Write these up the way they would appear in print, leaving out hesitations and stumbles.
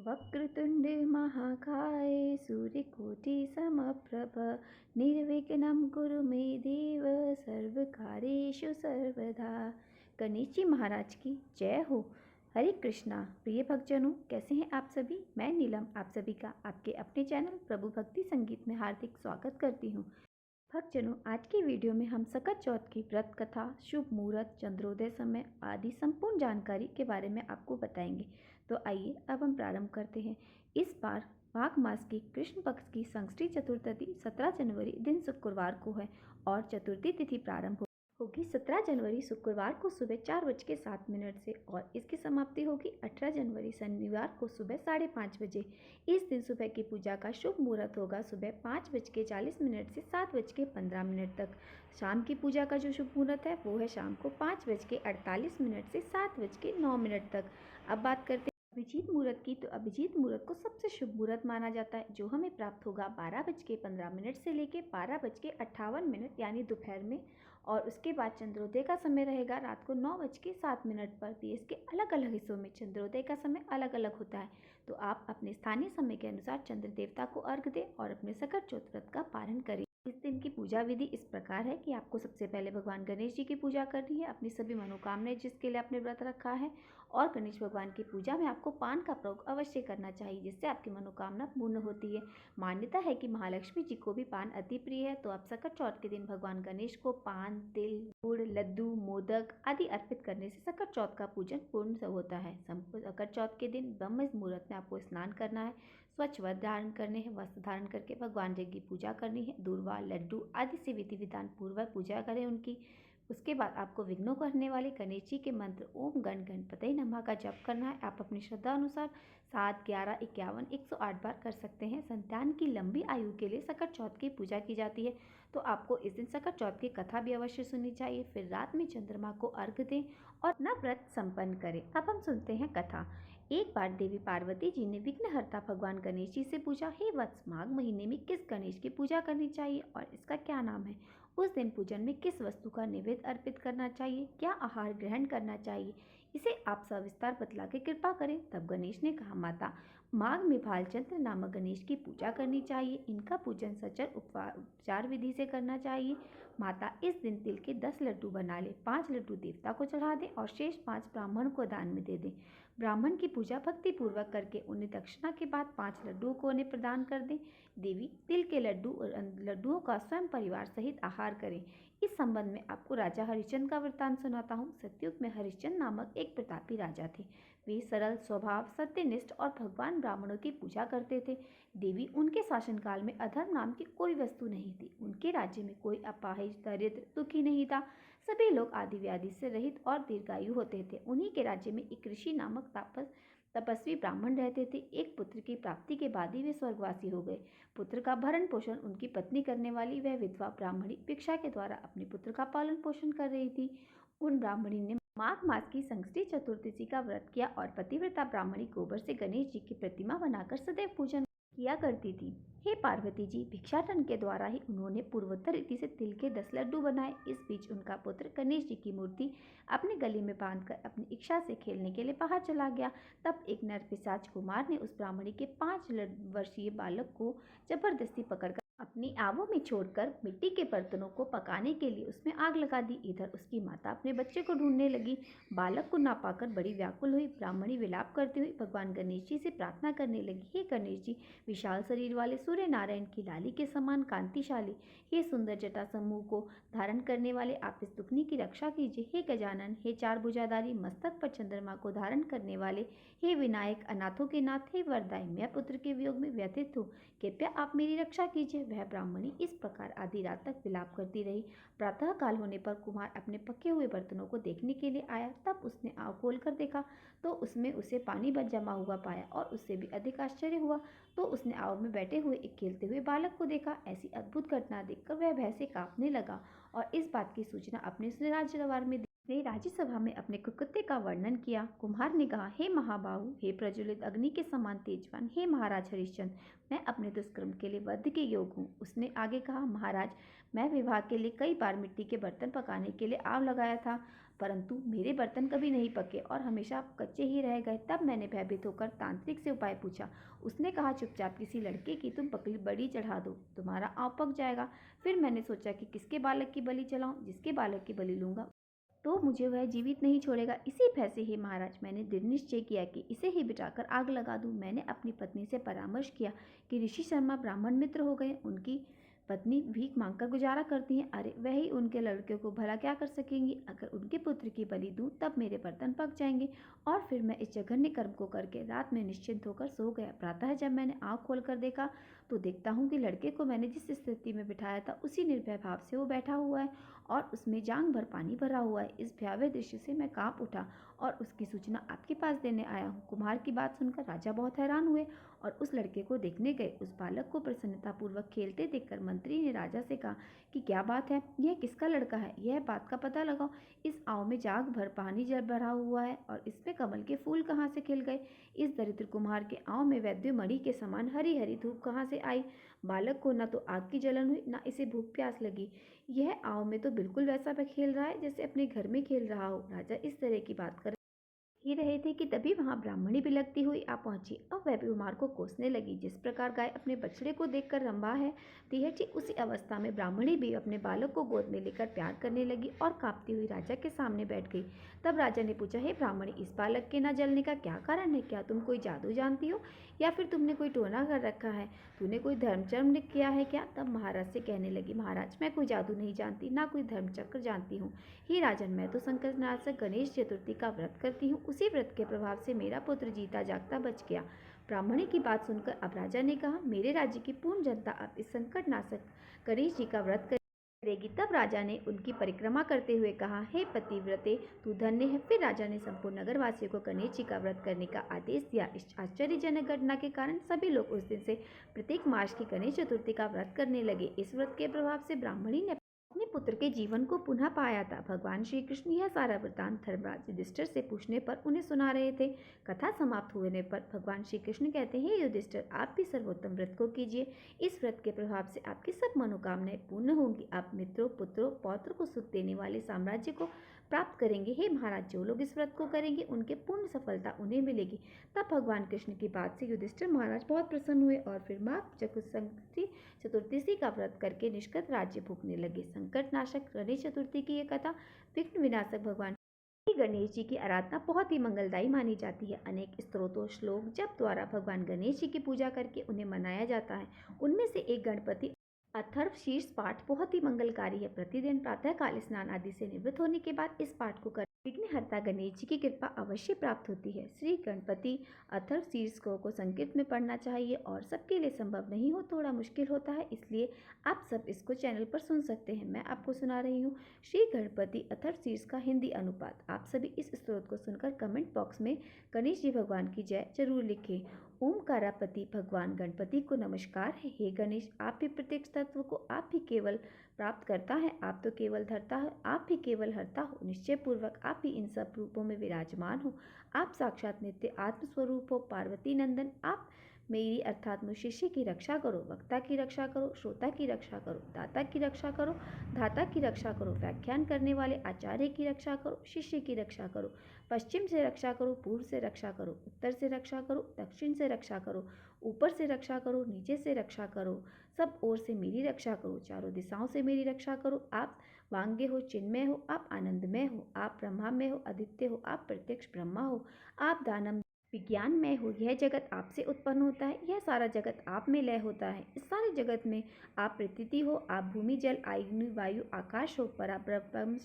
वक्रतुंड महाकाय सूर्यकोटि समप्रभ निर्विघ्नं कुरु मे देव सर्वकार्येषु सर्वदा। गणेश जी महाराज की जय हो। हरे कृष्णा। प्रिय भक्तजनों, कैसे हैं आप सभी। मैं नीलम आप सभी का आपके अपने चैनल प्रभु भक्ति संगीत में हार्दिक स्वागत करती हूँ। भक्तजनों, आज की वीडियो में हम सकत चौथ की व्रत कथा, शुभ मुहूर्त, चंद्रोदय समय आदि संपूर्ण जानकारी के बारे में आपको बताएंगे। तो आइए अब हम प्रारंभ करते हैं। इस बार माघ मास की कृष्ण पक्ष की संकष्टी चतुर्थी 17 जनवरी दिन शुक्रवार को है और चतुर्थी तिथि प्रारंभ होगी 17 जनवरी शुक्रवार को सुबह 4:07 से और इसकी समाप्ति होगी 18 जनवरी शनिवार को सुबह 5:30 बजे। इस दिन सुबह की पूजा का शुभ मुहूर्त होगा सुबह 5:40 से 7:15 तक। शाम की पूजा का जो शुभ मुहूर्त है वो है शाम को 5:48 से 7:09 तक। अब बात करते हैं अभिजीत मुहूर्त की। तो अभिजीत मुहूर्त को सबसे शुभ मुहूर्त माना जाता है, जो हमें प्राप्त होगा 12:15 से लेकर 12:58 यानी दोपहर में। और उसके बाद चंद्रोदय का समय रहेगा रात को 9:07 पर। देश के अलग अलग हिस्सों में चंद्रोदय का समय अलग अलग होता है, तो आप अपने स्थानीय समय के अनुसार चंद्र देवता को अर्घ दें और अपने सकट चौथ व्रत का पालन करें। इस दिन की पूजा विधि इस प्रकार है कि आपको सबसे पहले भगवान गणेश जी की पूजा करनी है, अपनी सभी मनोकामनाएं जिसके लिए आपने व्रत रखा है। और गणेश भगवान की पूजा में आपको पान का प्रयोग अवश्य करना चाहिए, जिससे आपकी मनोकामना पूर्ण होती है। मान्यता है कि महालक्ष्मी जी को भी पान अति प्रिय है, तो आप सकट चौथ के दिन भगवान गणेश को पान, तिल, गुड़, लड्डू, मोदक आदि अर्पित करने से सकट चौथ का पूजन पूर्ण होता है। सकट चौथ के दिन ब्रह्म मुहूर्त में आपको स्नान करना है, स्वच्छ वस्त्र धारण करने हैं, वस्त्र धारण करके भगवान जी की पूजा करनी है। दूर्वा, लड्डू आदि से विधि विधान पूर्वक पूजा करें उनकी। उसके बाद आपको विघ्नों को हरने वाले गणेश जी के मंत्र ओम गण गणपतये नमः का जप करना है। आप अपनी श्रद्धा अनुसार 7, 11, 51, 108 बार कर सकते हैं। संतान की लंबी आयु के लिए सकट चौथ की पूजा की जाती है, तो आपको इस दिन सकट चौथ की कथा भी अवश्य सुननी चाहिए। फिर रात में चंद्रमा को अर्घ दें और अपना व्रत संपन्न करें। अब हम सुनते हैं कथा। एक बार देवी पार्वती जी ने विघ्नहर्ता भगवान गणेश जी से पूछा, हे वत्स, माघ महीने में किस गणेश की पूजा करनी चाहिए और इसका क्या नाम है। उस दिन पूजन में किस वस्तु का निवेद्य अर्पित करना चाहिए, क्या आहार ग्रहण करना चाहिए, इसे आप सविस्तार बतला के कृपा करें। तब गणेश ने कहा, माता, माघ में भालचंद्र नामक गणेश की पूजा करनी चाहिए। इनका पूजन सचर उपचार विधि से करना चाहिए। माता, इस दिन तिल के 10 लड्डू बना ले, 5 लड्डू देवता को चढ़ा दें और शेष 5 ब्राह्मण को दान में दे दें। ब्राह्मण की पूजा भक्ति पूर्वक करके उन्हें दक्षिणा के बाद 5 लड्डुओं को उन्हें प्रदान कर दें। देवी तिल के लड्डुओं का स्वयं परिवार सहित आहार करें। इस संबंध में आपको राजा हरिश्चंद्र का वृत्तांत सुनाता हूँ। सतयुग में हरिश्चंद्र नामक एक प्रतापी राजा थे। वे सरल स्वभाव, सत्यनिष्ठ और भगवान ब्राह्मणों की पूजा करते थे। देवी, उनके शासनकाल में अधर्म नाम की कोई वस्तु नहीं थी। उनके राज्य में कोई अपाहिज, दरिद्र, दुखी नहीं था। सभी लोग आदि व्याधि से रहित और दीर्घायु होते थे। उन्हीं के राज्य में एक ऋषि नामक तपस्वी ब्राह्मण रहते थे। एक पुत्र की प्राप्ति के बाद ही वे स्वर्गवासी हो गए। पुत्र का भरण पोषण उनकी पत्नी करने वाली वह विधवा ब्राह्मणी भिक्षा के द्वारा अपने पुत्र का पालन पोषण कर रही थी। उन ब्राह्मणी ने माघ मास की संकष्टी चतुर्दशी का व्रत किया और पतिव्रता ब्राह्मणी गोबर से गणेश जी की प्रतिमा बनाकर सदैव पूजन किया करती थी। हे पार्वती जी, भिक्षाटन के द्वारा ही उन्होंने पूर्वोत्तर रीति से तिल के 10 लड्डू बनाए। इस बीच उनका पुत्र गणेश जी की मूर्ति अपने गले में बांधकर अपनी इच्छा से खेलने के लिए बाहर चला गया। तब एक नर पिशाच कुमार ने उस ब्राह्मणी के 5 वर्षीय बालक को जबरदस्ती पकड़कर अपनी आवों में छोड़कर मिट्टी के बर्तनों को पकाने के लिए उसमें आग लगा दी। इधर उसकी माता अपने बच्चे को ढूंढने लगी। बालक को ना पाकर बड़ी व्याकुल हुई। ब्राह्मणी विलाप करती हुई भगवान गणेश जी से प्रार्थना करने लगी, हे गणेश जी, विशाल शरीर वाले सूर्य नारायण की लाली के समान कांतिशाली, हे सुंदर जटा समूह को धारण करने वाले, आप इस दुखनी की रक्षा कीजिए। हे गजानन, हे 4 भुजाधारी, मस्तक पर चंद्रमा को धारण करने वाले, हे विनायक, अनाथों के नाथ, हे वरदाई, मैं पुत्र के वियोग में व्यथित हूँ, कृपया आप मेरी रक्षा कीजिए। वह ब्राह्मणी इस प्रकार आधी रात तक विलाप करती रही। प्रातः काल होने पर कुमार अपने पके हुए बर्तनों को देखने के लिए आया। तब उसने आँख खोलकर देखा तो उसमें उसे पानी बच जमा हुआ पाया और उससे भी अधिक आश्चर्य हुआ। तो उसने आव में बैठे हुए एक खेलते हुए बालक को देखा। ऐसी अद्भुत घटना देखकर वह भय से कांपने लगा और इस बात की सूचना अपने राज्य दरबार में ने राज्यसभा में अपने कुकुत्ते का वर्णन किया। कुम्हार ने कहा, हे महाबाहु, हे प्रज्वलित अग्नि के समान तेजवान, हे महाराज हरिश्चंद्र, मैं अपने दुष्कर्म के लिए वध के योग हूँ। उसने आगे कहा, महाराज, मैं विवाह के लिए कई बार मिट्टी के बर्तन पकाने के लिए आग लगाया था, परंतु मेरे बर्तन कभी नहीं पके और हमेशा कच्चे ही रह गए। तब मैंने भयभीत होकर तांत्रिक से उपाय पूछा। उसने कहा, चुपचाप किसी लड़के की तुम पकड़ी बड़ी चढ़ा दो, तुम्हारा आँव पक जाएगा। फिर मैंने सोचा कि किसके बालक की बलि चढ़ाऊं। जिसके बालक की बलि लूंगा तो मुझे वह जीवित नहीं छोड़ेगा। इसी भय से ही महाराज मैंने दृढ़ निश्चय किया कि इसे ही बिठाकर आग लगा दूं। मैंने अपनी पत्नी से परामर्श किया कि ऋषि शर्मा ब्राह्मण मित्र हो गए, उनकी पत्नी भीख मांगकर गुजारा करती हैं। अरे वही उनके लड़के को भला क्या कर सकेंगी। अगर उनके पुत्र की बलि दूं तब मेरे बर्तन पक जाएंगे। और फिर मैं इस जघन्य कर्म को करके रात में निश्चिंत होकर सो गया। प्रातः जब मैंने आँख खोलकर देखा तो देखता हूँ कि लड़के को मैंने जिस स्थिति में बिठाया था उसी निर्भय भाव से वो बैठा हुआ है और उसमें जांग भर पानी भरा हुआ है। इस भयावह दृश्य से मैं कांप उठा और उसकी सूचना आपके पास देने आया हूँ। कुम्हार की बात सुनकर राजा बहुत हैरान हुए और उस लड़के को देखने गए। उस बालक को प्रसन्नतापूर्वक खेलते देखकर मंत्री ने राजा से कहा कि क्या बात है, यह किसका लड़का है, यह बात का पता लगाओ। इस आव में जाग भर पानी जल भरा हुआ है और इसमें कमल के फूल कहाँ से खिल गए। इस दरिद्र कुम्हार के आव में वैद्य मणि के समान हरी हरी धूप कहाँ से आई। बालक को न तो आग की जलन हुई न इसे भूख प्यास लगी। यह आव में तो बिल्कुल वैसा खेल रहा है जैसे अपने घर में खेल रहा हो। राजा इस तरह की बात कर ही रहे थे कि तभी वहां ब्राह्मणी बिलखती हुई आ पहुंची। अब वह कुमार को कोसने लगी। जिस प्रकार गाय अपने बछड़े को देखकर रंभा है ठीक उसी अवस्था में ब्राह्मणी भी अपने बालक को गोद में लेकर प्यार करने लगी और कांपती हुई राजा के सामने बैठ गई। तब राजा ने पूछा, हे ब्राह्मणी, इस बालक के न जलने का क्या कारण है। क्या तुम कोई जादू जानती हो या फिर तुमने कोई टोना कर रखा है, तूने कोई धर्मचर्म किया है क्या। तब महाराज से कहने लगी, महाराज मैं कोई जादू नहीं जानती, ना कोई धर्मचक्र जानती हूँ। ही राजन, मैं तो संकटनाशक गणेश चतुर्थी का व्रत करती हूँ। उसी व्रत के प्रभाव से मेरा पुत्र जीता जागता बच गया। ब्राह्मणी की बात सुनकर अब राजा ने कहा, मेरे राज्य की पूर्ण जनता अब इस संकटनाशक गणेश जी का व्रत करेगी। तब राजा ने उनकी परिक्रमा करते हुए कहा, हे पतिव्रते, तू धन्य है। फिर राजा ने संपूर्ण नगरवासियों को गणेश जी का व्रत करने का आदेश दिया। इस आश्चर्यजनक घटना के कारण सभी लोग उस दिन से प्रत्येक मास की गणेश चतुर्थी का व्रत करने लगे। इस व्रत के प्रभाव से ब्राह्मणी ने अपने पुत्र के जीवन को पुनः पाया था। भगवान श्री कृष्ण यह सारा वृतांत धर्मराज युधिष्ठिर से पूछने पर उन्हें सुना रहे थे। कथा समाप्त होने पर भगवान श्री कृष्ण कहते हैं, हे युधिष्ठिर, आप भी सर्वोत्तम व्रत को कीजिए। इस व्रत के प्रभाव से आपकी सब मनोकामनाएं पूर्ण होंगी। आप मित्रों, पुत्रों, पौत्र को सुख देने वाले साम्राज्य को प्राप्त करेंगे। हे महाराज, जो लोग इस व्रत को करेंगे उनके पूर्ण सफलता उन्हें मिलेगी। तब भगवान कृष्ण की बात से युधिष्ठिर महाराज बहुत प्रसन्न हुए और फिर माँ चतुर्दशी का व्रत करके निष्कट राज्य भोगने लगे। संकटनाशक गणेश चतुर्थी की यह कथा विघ्न विनाशक भगवान गणेश जी की आराधना बहुत ही मंगलदायी मानी जाती है। अनेक स्तोत्रों, श्लोक, जप द्वारा भगवान गणेश जी की पूजा करके उन्हें मनाया जाता है। उनमें से एक गणपति अथर्व शीर्ष पाठ बहुत ही मंगलकारी है। प्रतिदिन प्रातःकाल स्नान आदि से निवृत्त होने के बाद इस पाठ को कर विघ्नहर्ता गणेश जी की कृपा अवश्य प्राप्त होती है। श्री गणपति अथर्व शीर्ष को संस्कृत में पढ़ना चाहिए और सबके लिए संभव नहीं हो, थोड़ा मुश्किल होता है, इसलिए आप सब इसको चैनल पर सुन सकते हैं। मैं आपको सुना रही हूँ श्री गणपति अथर्व शीर्ष का हिंदी अनुपात। आप सभी इस स्त्रोत को सुनकर कमेंट बॉक्स में गणेश जी भगवान की जय जरूर लिखें। ओमकारापति भगवान गणपति को नमस्कार है। हे गणेश, आप भी प्रत्येक तत्व को आप भी केवल प्राप्त करता है, आप तो केवल धरता है, आप भी केवल हरता हो। निश्चय पूर्वक आप भी इन सब रूपों में विराजमान हो। आप साक्षात नित्य आत्मस्वरूप हो। पार्वती नंदन, आप मेरी अर्थात मुझ शिष्य की रक्षा करो, वक्ता की रक्षा करो, श्रोता की रक्षा करो, दाता की रक्षा करो, धाता की रक्षा करो, व्याख्यान करने वाले आचार्य की रक्षा करो, शिष्य की रक्षा करो, पश्चिम से रक्षा करो, पूर्व से रक्षा करो, उत्तर से रक्षा करो, दक्षिण से रक्षा करो, ऊपर से रक्षा करो, नीचे से रक्षा करो, सब ओर से मेरी रक्षा करो, चारों दिशाओं से मेरी रक्षा करो। आप वांग्य हो, चिन्मय हो, आप आनंदमय हो, आप ब्रह्मा में हो, आदित्य हो, आप प्रत्यक्ष ब्रह्मा हो, आप दानम विज्ञान में हो। यह जगत आपसे उत्पन्न होता है, यह सारा जगत आप में लय होता है। इस सारे जगत में आप प्रकृति हो, आप भूमि, जल, अग्नि, वायु, आकाश हो, पराब्रह्म,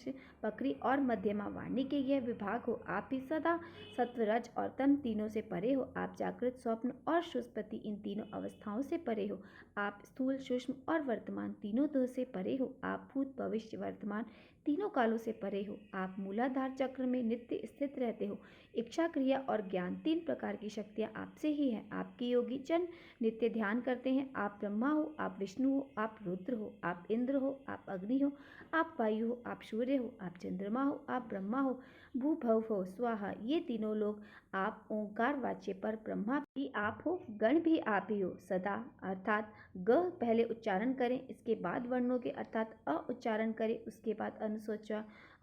बकरी और मध्यमा वाणी के यह विभाग हो। आप ही सदा सत्व, रज और तम तीनों से परे हो। आप जागृत, स्वप्न और सुषुप्ति इन तीनों अवस्थाओं से परे हो। आप स्थूल, सूक्ष्म और वर्तमान तीनों से परे हो। आप भूत, भविष्य, वर्तमान तीनों कालों से परे हो। आप मूलाधार चक्र में नित्य स्थित रहते हो। इच्छा, क्रिया और ज्ञान तीन प्रकार की शक्तियाँ आपसे ही हैं। आपके योगी जन नित्य ध्यान करते हैं। आप ब्रह्मा हो, आप विष्णु हो, आप रुद्र हो, आप इंद्र हो, आप अग्नि हो, आप वायु हो, आप सूर्य हो, आप चंद्रमा हो, आप ब्रह्मा हो, भू भव हो, स्वाहा, ये तीनों लोग आप ओंकार वाच्य पर ब्रह्मा भी आप हो, गण भी आप ही हो। सदा अर्थात ग पहले उच्चारण करें, इसके बाद वर्णों के अर्थात अ उच्चारण करें, उसके बाद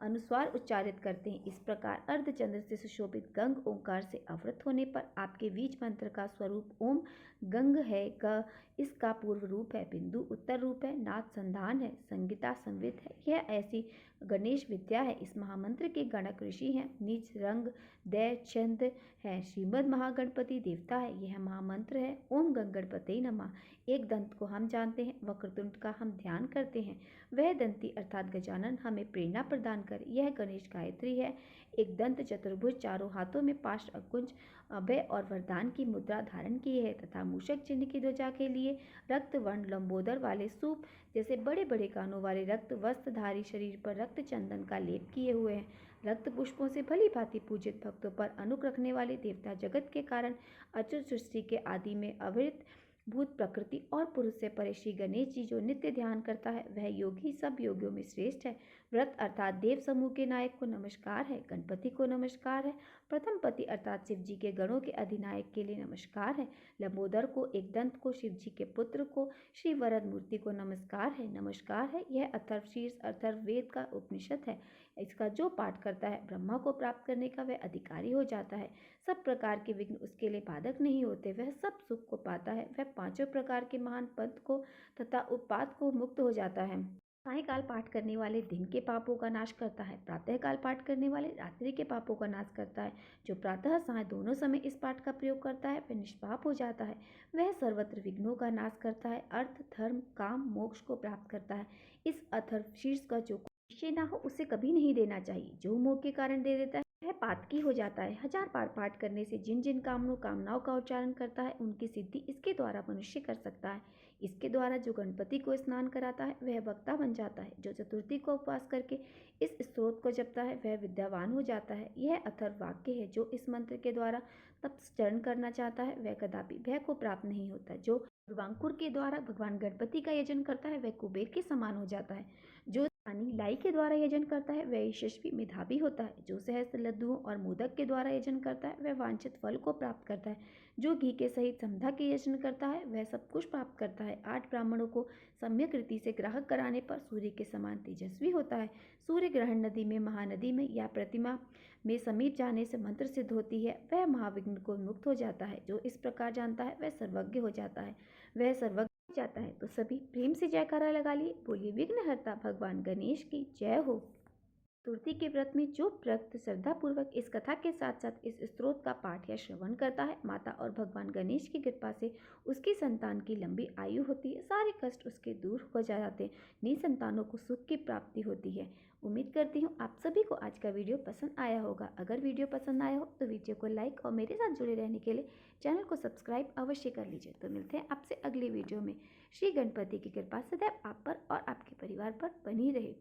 अनुस्वार उच्चारित करते हैं। इस प्रकार अर्धचंद्र से सुशोभित गंग ओंकार से आवृत होने पर आपके बीज मंत्र का स्वरूप ओम गंग है। ग इसका पूर्व रूप है, बिंदु उत्तर रूप है, नाद संधान है, संगीता संवित है। यह ऐसी गणेश विद्या है। इस महामंत्र के गणक ऋषि हैं, निज रंग दय छंद है, श्रीमद महागणपति देवता है। यह महामंत्र है ओम गंगणपते नमः। एक दंत को हम जानते हैं, वक्रतुंड का हम ध्यान करते हैं, वह दंती अर्थात गजानन हमें प्रेरणा प्रदान करे। यह गणेश गायत्री है। एक दंत चतुर्भुज, चारों हाथों में पाश अकुंज अभय और वरदान की मुद्रा धारण की है तथा मूषक चिन्ह की ध्वजा के लिए रक्त वर्ण लंबोदर वाले सूप जैसे बड़े बड़े कानों वाले रक्त वस्त्रधारी शरीर पर रक्त चंदन का लेप किए हुए हैं। रक्त पुष्पों से भली भांति पूजित भक्तों पर अनुग्रह रखने वाले देवता, जगत के कारण अचुर सृष्टि के आदि में अविरत भूत प्रकृति और पुरुष से परे श्री गणेश जी जो नित्य ध्यान करता है वह योगी सब योगियों में श्रेष्ठ है। व्रत अर्थात देव समूह के नायक को नमस्कार है, गणपति को नमस्कार है, प्रथम पति अर्थात शिव जी के गणों के अधिनायक के लिए नमस्कार है, लंबोदर को, एक दंत को, शिव जी के पुत्र को, श्री वरद मूर्ति को नमस्कार है, नमस्कार है। यह अथर्वशीर्ष अथर्ववेद का उपनिषद है। इसका जो पाठ करता है ब्रह्मा को प्राप्त करने का वह अधिकारी हो जाता है। सब प्रकार के विघ्न उसके लिए बाधक नहीं होते, वह सब सुख को पाता है। वह पांचों प्रकार के महान पद को तथा उत्पात को मुक्त हो जाता है। सायकाल पाठ करने वाले दिन के पापों का नाश करता है, प्रातःकाल पाठ करने वाले रात्रि के पापों का नाश करता है। जो प्रातः साय दोनों समय इस पाठ का प्रयोग करता है वह निष्पाप हो जाता है। वह सर्वत्र विघ्नों का नाश करता है, अर्थ धर्म काम मोक्ष को प्राप्त करता है। इस अथर्वशीर्ष का जो निश्चय ना हो उसे कभी नहीं देना चाहिए। जो मोह के कारण दे देता है वह पातकी हो जाता है। 1000 बार पाठ करने से जिन जिन कामनाओं का उच्चारण करता है उनकी सिद्धि इसके द्वारा मनुष्य कर सकता है। इसके द्वारा जो गणपति को स्नान कराता है वह वक्ता बन जाता है। जो चतुर्थी को उपवास करके इस स्त्रोत को जपता है वह विद्यावान हो जाता है। यह अथर्व वाक्य है। जो इस मंत्र के द्वारा तपस्चरण करना चाहता है वह कदापि भय को प्राप्त नहीं होता। जो पूर्वांकुर के द्वारा भगवान गणपति का यजन करता है वह कुबेर के समान हो जाता है। जो लाई के द्वारा यजन करता है वह यशस्वी मेधावी होता है। जो सहस्त्र लड्डुओं और मोदक के द्वारा यजन करता है वह वांछित फल को प्राप्त करता है। जो घी के सहित समधा के यजन करता है वह सब कुछ प्राप्त करता है। 8 ब्राह्मणों को सम्यक रीति से ग्राहक कराने पर सूर्य के समान तेजस्वी होता है। सूर्य ग्रहण नदी में, महानदी में या प्रतिमा में समीप जाने से मंत्र सिद्ध होती है, वह महाविघ्न को मुक्त हो जाता है। जो इस प्रकार जानता है वह सर्वज्ञ हो जाता है, वह सर्वज्ञ जाता है। तो सभी प्रेम से जयकारा लगा लिए, बोलिए विघ्नहर्ता भगवान गणेश की जय हो। चतुर्थी के व्रत में जो भक्त श्रद्धा पूर्वक इस कथा के साथ साथ इस स्तोत्र का पाठ या श्रवण करता है, माता और भगवान गणेश की कृपा से उसकी संतान की लंबी आयु होती है, सारे कष्ट उसके दूर हो जाते हैं, निसंतानों को सुख की प्राप्ति होती है। उम्मीद करती हूँ आप सभी को आज का वीडियो पसंद आया होगा। अगर वीडियो पसंद आया हो तो वीडियो को लाइक और मेरे साथ जुड़े रहने के लिए चैनल को सब्सक्राइब अवश्य कर लीजिए। तो मिलते हैं आपसे अगली वीडियो में। श्री गणपति की कृपा सदैव आप पर और आपके परिवार पर बनी रहे।